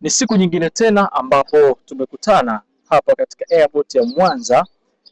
Ni siku nyingine tena ambapo tumekutana hapa katika airport ya Mwanza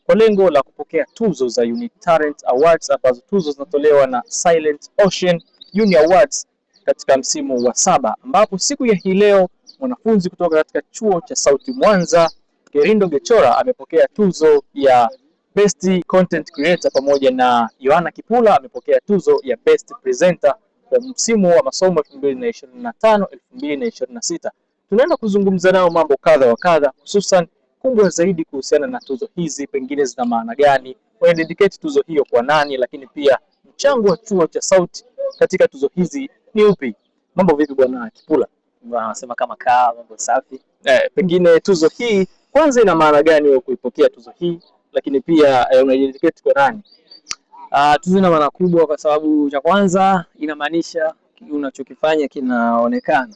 kwa lengo la kupokea tuzo za Unique Talent Awards ambazo tuzo zinatolewa na Silent Ocean Uni Awards katika msimu wa 7, ambapo siku ya hii leo mwanafunzi kutoka katika chuo cha Sauti Mwanza Gerindo Gechora amepokea tuzo ya Best Content Creator pamoja na Yohana Kipula amepokea tuzo ya Best Presenter kwa msimu wa masomo 2025-2026. Tunaenda kuzungumza nao mambo kadha wa kadha, hususan kubwa zaidi kuhusiana na tuzo hizi, pengine zina maana gani, wanadedicate tuzo hiyo kwa nani, lakini pia mchango wa chuo cha Sauti katika tuzo hizi ni upi? Mambo vipi bwana Kipula? Wanasema kama mambo safi. Pengine tuzo hii kwanza ina maana gani wewe kuipokea tuzo hii, lakini pia unadedicate kwa nani? Tuzo ina maana kubwa kwa sababu cha kwanza inamaanisha unachokifanya kinaonekana.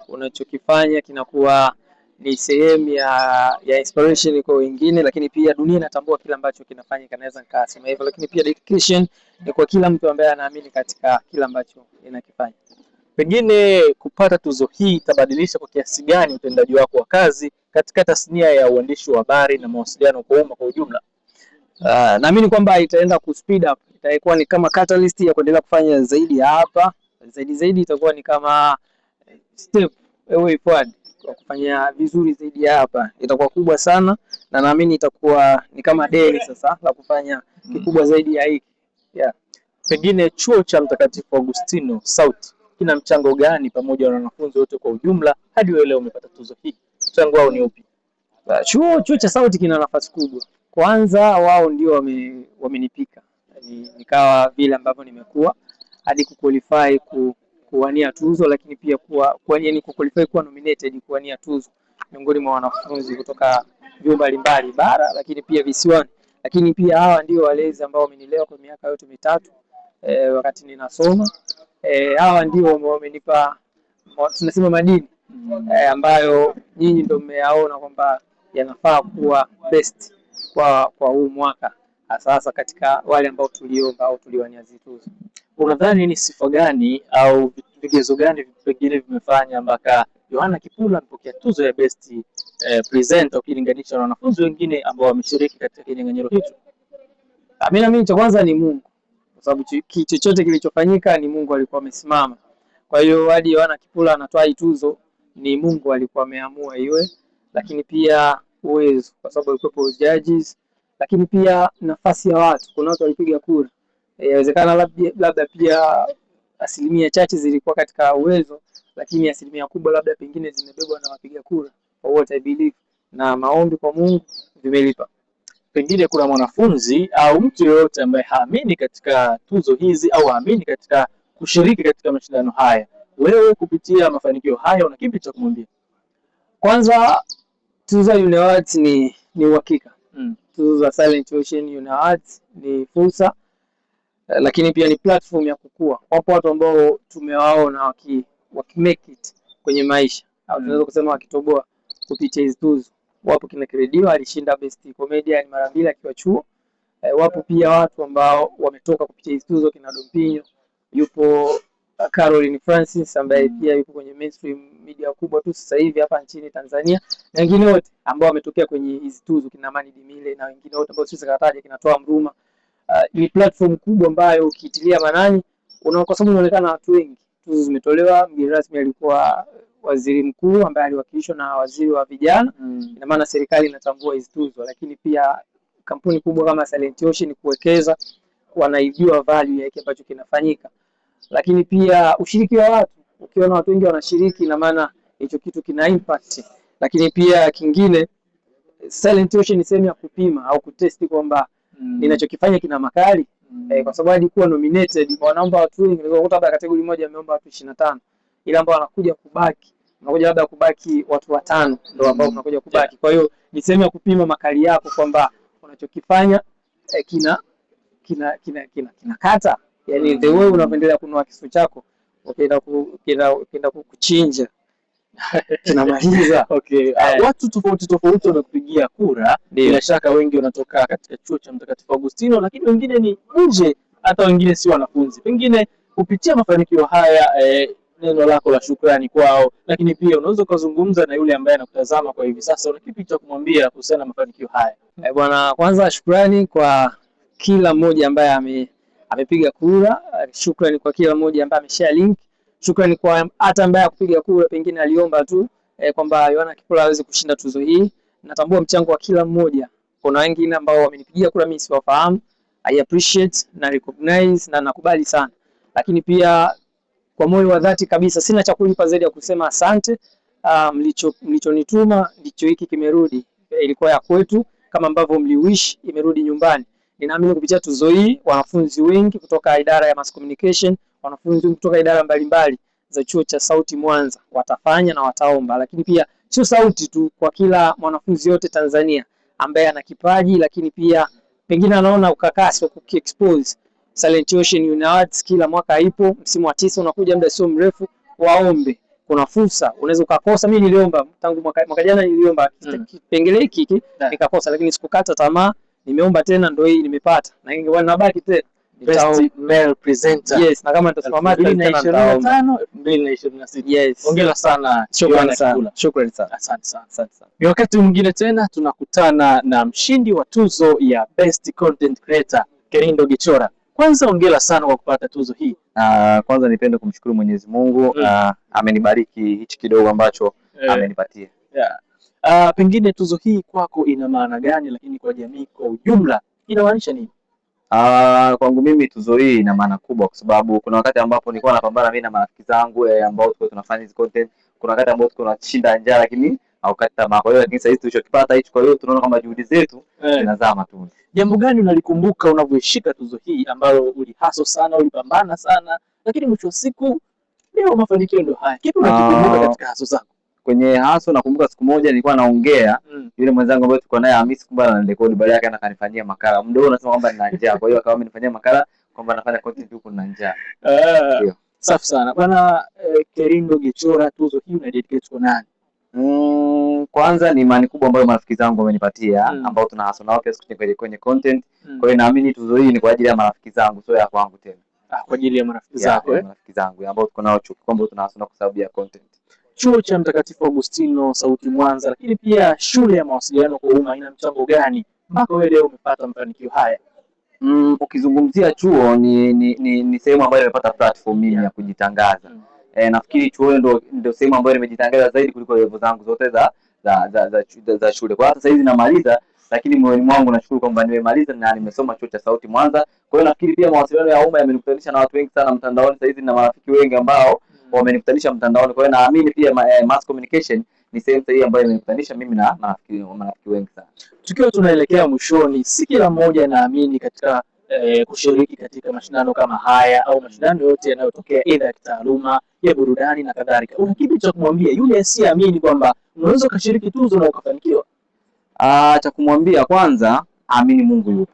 Unachokifanya kinakuwa ni sehemu ya inspiration kwa wengine, lakini pia dunia inatambua kila ambacho kinafanya, kanaweza nikasema hivyo. Lakini pia dedication ni kwa kila mtu ambaye anaamini katika kila ambacho inakifanya. Pengine kupata tuzo hii itabadilisha kwa kiasi gani utendaji wako wa kazi katika tasnia ya uandishi wa habari na mawasiliano kwa umma kwa ujumla? Naamini kwamba itaenda ku speed up, itakuwa ni kama catalyst ya kuendelea kufanya zaidi ya hapa. Zaidi itakuwa ni kama step way forward kwa kufanya vizuri zaidi ya hapa. Itakuwa kubwa sana na naamini itakuwa ni kama deli sasa la kufanya kikubwa zaidi ya hiki. Pengine chuo cha Mtakatifu Agustino Sauti kina mchango gani pamoja na wanafunzi wote kwa ujumla hadi wewe leo umepata tuzo hii? Mchango wao ni upi? Chuo cha Sauti kina nafasi kubwa. Kwanza wao ndio wamenipika. Nikawa vile ambavyo nimekuwa hadi kuqualify kuwania tuzo, lakini pia kuqualify kuwa nominated kuwania tuzo miongoni mwa wanafunzi kutoka vyuo mbalimbali bara, lakini pia visiwani. Lakini pia hawa ndio walezi ambao wamenilea kwa miaka yote mitatu wakati ninasoma. Hawa ndio wamenipa tunasema madini ambayo nyinyi ndio mmeyaona kwamba yanafaa kuwa best kwa huu mwaka, hasa katika wale ambao tuliomba au tuliwania tuzo. Unadhani ni sifa gani au vigezo gani pengine vimefanya mpaka Yohana Kipula amepokea tuzo ya Best Presenter ukilinganisha na wanafunzi wengine ambao wameshiriki katika kinyang'anyiro hicho? Mimi naamini cha kwanza ni Mungu, kwa sababu chochote kilichofanyika ni Mungu alikuwa amesimama. Kwa hiyo hadi Yohana Kipula anatoa hii tuzo ni Mungu alikuwa ameamua iwe, lakini pia uwezo kwa sababu ilikuwa judges, lakini pia nafasi ya watu. Kuna watu walipiga kura, inawezekana labda pia asilimia chache zilikuwa katika uwezo, lakini asilimia kubwa labda pengine zimebebwa na wapiga kura. For what I believe na maombi kwa Mungu vimelipa. Pengine kuna mwanafunzi au mtu yeyote ambaye haamini katika tuzo hizi au haamini katika kushiriki katika mashindano haya, wewe kupitia mafanikio haya una kipi cha kumwambia? Kwanza tuzo Uni Awards ni uhakika. Tuzo za Silent Ocean Uni Awards ni fursa, lakini pia ni platform ya kukua. Wapo watu ambao tumewaona wakimake it kwenye maisha, au tunaweza kusema wakitoboa kupitia hizo tuzo. Wapo kina Credio alishinda Best Comedian mara 2 akiwa chuo. Wapo pia watu ambao wametoka kupitia hizo tuzo, kina Dompinyo, yupo Caroline Francis ambaye pia yupo kwenye mainstream media kubwa tu sasa hivi hapa nchini Tanzania, na wengine wote ambao wametokea kwenye hizo tuzo, kina Mani Dimile na wengine wote ambao sisi kataja, kinatoa Mruma. Ni platform kubwa ambayo ukiitilia manani kwa sababu inaonekana watu wengi. Tuzo zimetolewa, mgeni rasmi alikuwa waziri mkuu ambaye aliwakilishwa na waziri wa vijana. Ina maana serikali inatambua hizo tuzo, lakini pia kampuni kubwa kama Silent Ocean kuwekeza, wanaijua value yake ambacho kinafanyika. Lakini pia ushiriki wa watu, ukiona watu wengi wanashiriki ina maana hicho kitu kina impact. Lakini pia kingine, Silent Ocean ni sehemu ya kupima au kutesti kwamba ninachokifanya kina makali. Kwa sababu alikuwa nominated, wanaomba watu wengi, nilikuwa labda kategori moja ameomba watu 25, ila ambao wanakuja labda kubaki watu 5 ndio ambao wanakuja kubaki. Kwa hiyo ni sehemu ya kupima makali yako kwamba unachokifanya kina kata, yani the way unapendelea kunua kisu chako ukienda kuchinja tunamaliza. Watu tofauti wanakupigia kura, bila shaka wengi wanatoka katika chuo cha Mtakatifu Agustino, lakini wengine ni nje, hata wengine si wanafunzi. Pengine kupitia mafanikio haya neno lako la shukrani kwao, lakini pia unaweza kuzungumza na yule ambaye anakutazama kwa hivi sasa, una kipi cha kumwambia kuhusiana na mafanikio haya? Bwana, kwanza shukrani kwa kila mmoja ambaye amepiga kura. Shukrani kwa kila mmoja ambaye ameshare link. Shukrani kwa hata ambaye akupiga kura, pengine aliomba tu kwamba Yohana Kipula aweze kushinda tuzo hii. Natambua mchango wa kila mmoja. Kuna wengine ambao wamenipigia kura mimi siwafahamu. I appreciate na recognize na nakubali sana. Lakini pia kwa moyo wa dhati kabisa sina cha kulipa zaidi ya kusema asante. Mlichonituma ndicho hiki kimerudi. Ilikuwa ya kwetu, kama ambavyo mliwish imerudi nyumbani. Ninaamini kupitia tuzo hii wanafunzi wengi kutoka idara ya mass communication, wanafunzi kutoka idara mbalimbali za chuo cha Sauti Mwanza watafanya na wataomba. Lakini pia sio sauti tu, kwa kila mwanafunzi yote Tanzania ambaye ana kipaji, lakini pia pengine anaona ukakasi wa kukiexpose Silent Ocean Uni Awards kila mwaka ipo, msimu wa 9 unakuja muda sio mrefu, waombe. Kuna fursa, unaweza ukakosa. Mimi niliomba tangu mwaka jana, niliomba kipengele hiki nikakosa, lakini sikukata tamaa, nimeomba tena, ndio hii nimepata, na ingekuwa nabaki tena Best Male Presenter. Yes, na kama nitasimama tena 2025 2026. Yes. Hongera sana. Shukrani sana. Shukrani sana. Asante sana. Asante sana. Ni wakati mwingine tena tunakutana na mshindi wa tuzo ya Best Content Creator, Kerindo Gichora. Kwanza hongera sana kwa kupata tuzo hii. Kwanza nipende kumshukuru Mwenyezi Mungu, amenibariki hichi kidogo ambacho amenipatia. Pengine tuzo hii kwako ina maana gani, lakini kwa jamii kwa ujumla inamaanisha nini? Kwangu mimi tuzo hii ina maana kubwa, kwa sababu kuna wakati ambapo nilikuwa napambana mimi na marafiki zangu ambao tulikuwa tunafanya hizo content. Kuna wakati ambapo tulikuwa tunashinda njaa, lakini haukati tamaa. Kwa hiyo lakini sasa hivi tulichokipata hicho, kwa hiyo tunaona kama juhudi zetu zinazaa matunda. Jambo gani unalikumbuka unavyoshika tuzo hii ambalo ulihaso sana, ulipambana sana, lakini mwisho wa siku leo mafanikio ndio haya? Kipi unakikumbuka katika haso zako? Kwenye haso nakumbuka siku moja nilikuwa naongea yule mwenzangu ambaye tulikuwa naye Hamisi, kumbe anarekodi, baada yake akanifanyia makala. Mdo unasema kwamba nina njaa, kwa hiyo akawa amenifanyia makala kwamba nafanya content huko na njaa. Ndio. Safi sana. Bwana Kerindo Gichora, tuzo hii una dedicate kwa nani? Kwanza ni imani kubwa ambayo marafiki zangu wamenipatia, ambao tuna haso nao pia kwenye content. Kwa hiyo naamini tuzo hii ni kwa ajili ya marafiki zangu, sio ya kwangu tena. Kwa ajili ya marafiki zako marafiki zangu ambao tuko nao chuo, kwamba tuna haso kwa sababu ya content. Chuo cha Mtakatifu Agustino Sauti Mwanza, lakini pia shule ya mawasiliano kwa umma ina mchango gani mpaka wewe leo umepata mafanikio haya? Ukizungumzia chuo ni sehemu ambayo nimepata platform mimi ya kujitangaza. Nafikiri chuo ndio sehemu ambayo nimejitangaza zaidi kuliko level zangu zote za shule. Kwa hata sasa hivi namaliza, lakini moyoni mwangu nashukuru kwamba nimemaliza na nimesoma chuo cha Sauti Mwanza. Kwa hiyo nafikiri pia mawasiliano ya umma yamenikutanisha na watu wengi sana mtandaoni. Sasa hivi na marafiki wengi ambao wamenikutanisha mtandaoni. Kwa hiyo naamini pia mass communication ni sehemu sahihi ambayo imenikutanisha mimi na marafiki wengi sana. Tukiwa tunaelekea mwishoni, si kila mmoja naamini katika kushiriki katika mashindano kama haya au mashindano yote yanayotokea aidha ya kitaaluma, ya burudani na kadhalika. Una kipi cha kumwambia yule asiyeamini kwamba unaweza kushiriki tuzo na ukafanikiwa? Cha kumwambia, kwanza amini Mungu yupo.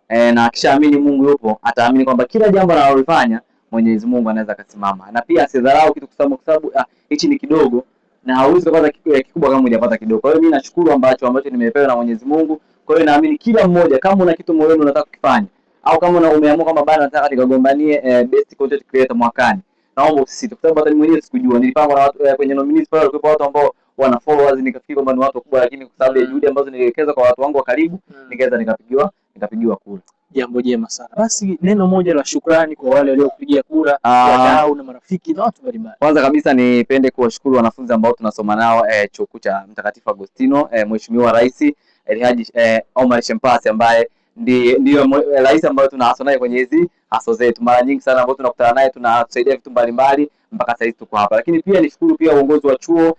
Na akishaamini Mungu yupo, ataamini kwamba kila jambo analolifanya Mwenyezi Mungu anaweza kusimama. Na pia asidharau kitu kwa sababu hichi ni kidogo na hauwezi kupata kikubwa kama hujapata kidogo. Kwa hiyo mimi nashukuru ambacho nimepewa na Mwenyezi Mungu. Kwa hiyo naamini kila mmoja, kama una kitu moyoni unataka kukifanya, au kama umeamua kwamba bado nataka nikagombanie best content creator mwakani, naomba usisite, kwa sababu hata mimi mwenyewe sikujua. Nilipanga na watu kwenye nominees pale, walikuwa watu ambao wana followers, nikafikiri kwamba ni watu wakubwa, lakini kwa sababu ya juhudi ambazo niliwekeza kwa watu wangu wa karibu, nikaweza nikapigiwa kura. Jambo jema sana. Basi neno moja la shukrani kwa wale waliokupigia kura, wadau na marafiki na watu mbalimbali. Kwanza kabisa nipende kuwashukuru wanafunzi ambao tunasoma nao chuo cha Mtakatifu Agustino, Mheshimiwa Rais Elhaji Omar Shempasi ambaye ndio rais ambaye tunahasa naye kwenye hizi haso zetu. Mara nyingi sana ambao tunakutana naye tunasaidia vitu mbalimbali mpaka sasa hivi tuko hapa. Lakini pia nishukuru pia uongozi wa chuo,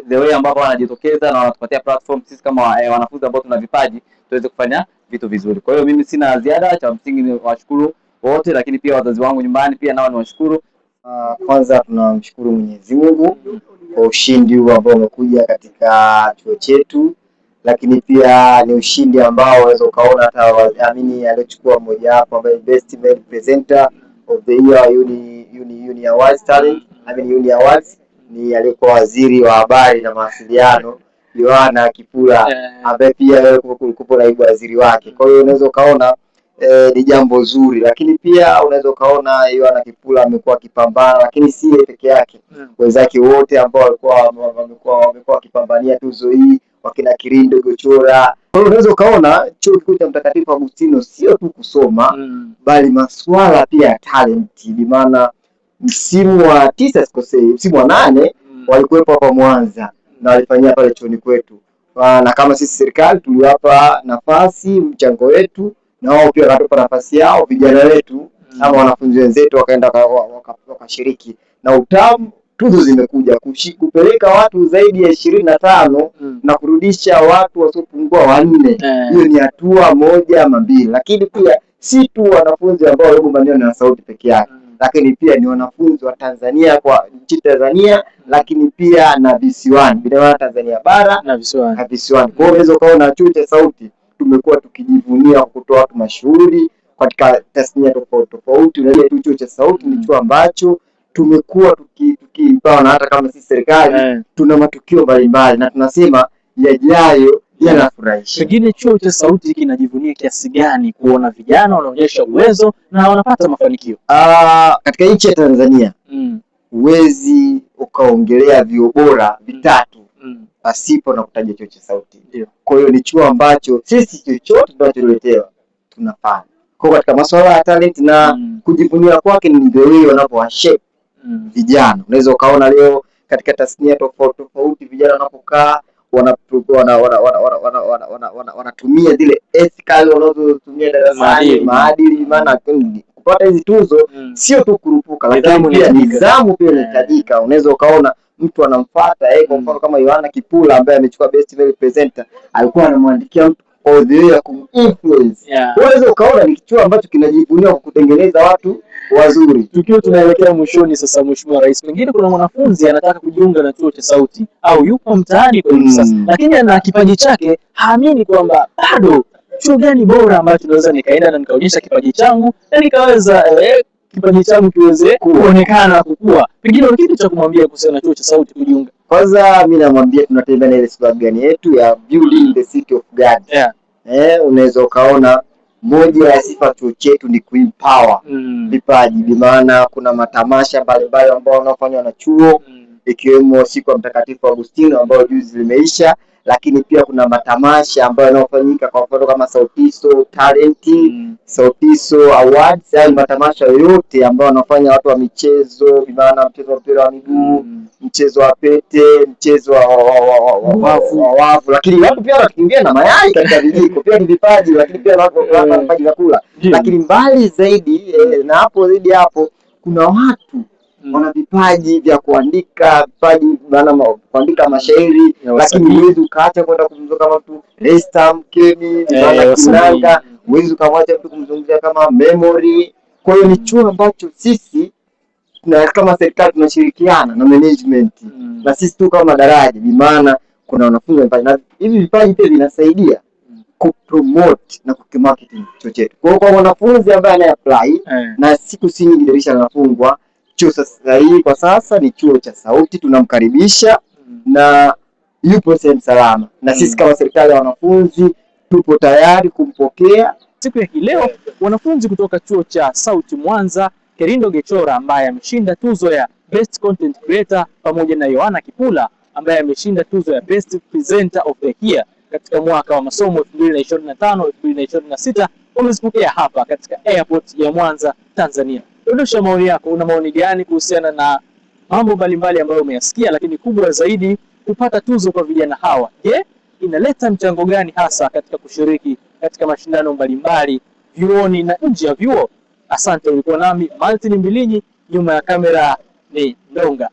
the way ambao wanajitokeza na wanatupatia platform sisi kama wanafunzi ambao tuna vipaji tuweze kufanya vitu vizuri. Kwa hiyo mimi sina ziada, cha msingi ni washukuru wote, lakini pia wazazi wangu nyumbani pia nao niwashukuru. Kwanza tunamshukuru Mwenyezi Mungu kwa ushindi huu ambao umekuja katika chuo chetu, lakini pia ni ushindi ambao unaweza ukaona hata waamini aliochukua mmoja hapo ambaye Best Male Presenter of the Year Uni Awards Talent, Uni Awards, ni aliyekuwa waziri wa habari na mawasiliano Yohana Kipula, ambaye pia wewe ulikuwa naibu waziri wake. Kwa hiyo unaweza ukaona ni jambo zuri, lakini pia unaweza ukaona Yohana Kipula amekuwa akipambana, lakini si yeye peke yake, wenzake wote ambao wamekuwa wakipambania tuzo hii, wakina Kirindo Gochora. Kwa hiyo unaweza ukaona chuo kikuu cha Mtakatifu Agustino sio tu kusoma bali masuala pia ya talent. Bi maana msimu wa 9 sikosei, msimu wa 8 walikuwepo hapa Mwanza na walifanyia pale chuoni kwetu, na kama sisi serikali tuliwapa nafasi, mchango wetu, na wao pia wakatupa nafasi yao, vijana wetu ama wanafunzi wenzetu wakaenda wakashiriki. Na utamu, tuzo zimekuja kupeleka watu zaidi ya 25 na kurudisha watu wasiopungua 4. Hiyo ni hatua moja ama mbili. Lakini pia si tu wanafunzi ambao waliogombania na sauti peke yake, lakini pia ni wanafunzi wa Tanzania kwa nchi Tanzania, lakini pia na visiwani, bila Tanzania bara na visiwani. Kwa hiyo unaweza kuona chuo cha sauti tumekuwa tukijivunia kutoa watu mashuhuri katika tasnia tofauti tofauti. Unajua chuo cha sauti ni chuo ambacho tumekuwa tukipawa, na hata kama sisi serikali tuna matukio mbalimbali na tunasema yajayo yanafurahisha. Pengine chuo cha sauti kinajivunia kiasi gani kuona vijana wanaonyesha uwezo na wanapata mafanikio? Katika nchi ya Tanzania huwezi ukaongelea vyuo bora vitatu pasipo na kutaja chuo cha sauti. Kwa hiyo ni chuo ambacho sisi chochote tunacholetewa tunafanya. Kwa katika masuala ya talent na kujivunia kwake ni the way wanaposhape vijana. Unaweza ukaona leo katika tasnia tofauti tofauti vijana wanapokaa wanatumia zile ethical wanazotumia darasani, maadili. Maana kupata hizi tuzo sio tu kurupuka, lakini pia nidhamu pia inahitajika. Unaweza ukaona mtu anamfuata kwa mfano kama Yohana Kipula ambaye amechukua best male presenter, alikuwa anamwandikia mtu all the way ya kuminfluence. Unaweza ukaona ni kitu ambacho kinajivunia kutengeneza watu wazuri. Tukiwa tunaelekea mwishoni sasa, Mheshimiwa Rais, pengine kuna mwanafunzi anataka kujiunga na chuo cha sauti au yupo mtaani kwa hivi sasa, lakini ana kipaji chake, haamini kwamba bado chuo gani bora ambacho naweza nikaenda na nikaonyesha kipaji changu na nikaweza kipaji changu kiweze kuonekana kukua. Pengine kitu cha kumwambia kuhusiana na chuo cha sauti kujiunga? Kwanza mimi namwambia tunatembea na ile slogan yetu ya building the city of God. Unaweza ukaona moja ya sifa chuo chetu ni kuempower vipaji. Bi maana kuna matamasha mbalimbali ambao wanafanywa na chuo, ikiwemo siku ya Mtakatifu Agustino ambayo juzi limeisha, lakini pia kuna matamasha ambayo yanafanyika kwa mfano kama Sautiso Talent, Sautiso Awards, yani matamasha yote ambayo wanafanya watu wa michezo, bi maana mchezo wa mpira wa miguu, mchezo wa pete, mchezo wa wavu, lakini watu pia wanakimbia na mayai katika vijiko, pia ni vipaji, lakini pia watu wanafanya vyakula. Lakini mbali zaidi na hapo, zaidi hapo kuna watu wana vipaji vya kuandika, vipaji maana kuandika mashairi, lakini huwezi ukaacha kwenda kumzungumza kama mtu Restam Kemi, maana Kinanga, huwezi ukamwacha mtu kumzungumzia kama Memory. Kwa hiyo ni chuo ambacho sisi na kama serikali tunashirikiana na management na sisi tu kama daraja, bi maana kuna wanafunzi vipaji na hivi vipaji pia vinasaidia kupromote na kumarketing chuo chetu. Kwa hiyo kwa wanafunzi ambaye anayeapply na siku si nyingi dirisha linafungwa, chuo sasa hii kwa sasa ni chuo cha sauti, tunamkaribisha na yupo sehemu salama, na sisi kama serikali ya wanafunzi tupo tayari kumpokea. Siku ya leo wanafunzi kutoka chuo cha sauti Mwanza, Kirindo Gochora ambaye ameshinda tuzo ya Best Content Creator pamoja na Yohana Kipula ambaye ameshinda tuzo ya Best Presenter of the Year katika mwaka wa masomo 2025-2026 wamezipokea hapa katika airport ya Mwanza, Tanzania. Dondosha maoni yako, una maoni gani kuhusiana na mambo mbalimbali ambayo umeyasikia, lakini kubwa zaidi kupata tuzo kwa vijana hawa? Je, inaleta mchango gani hasa katika kushiriki katika mashindano mbalimbali vyuoni na nje ya vyuo? Asante, ulikuwa nami Martin Mbilinyi, nyuma ya kamera ni Ndonga.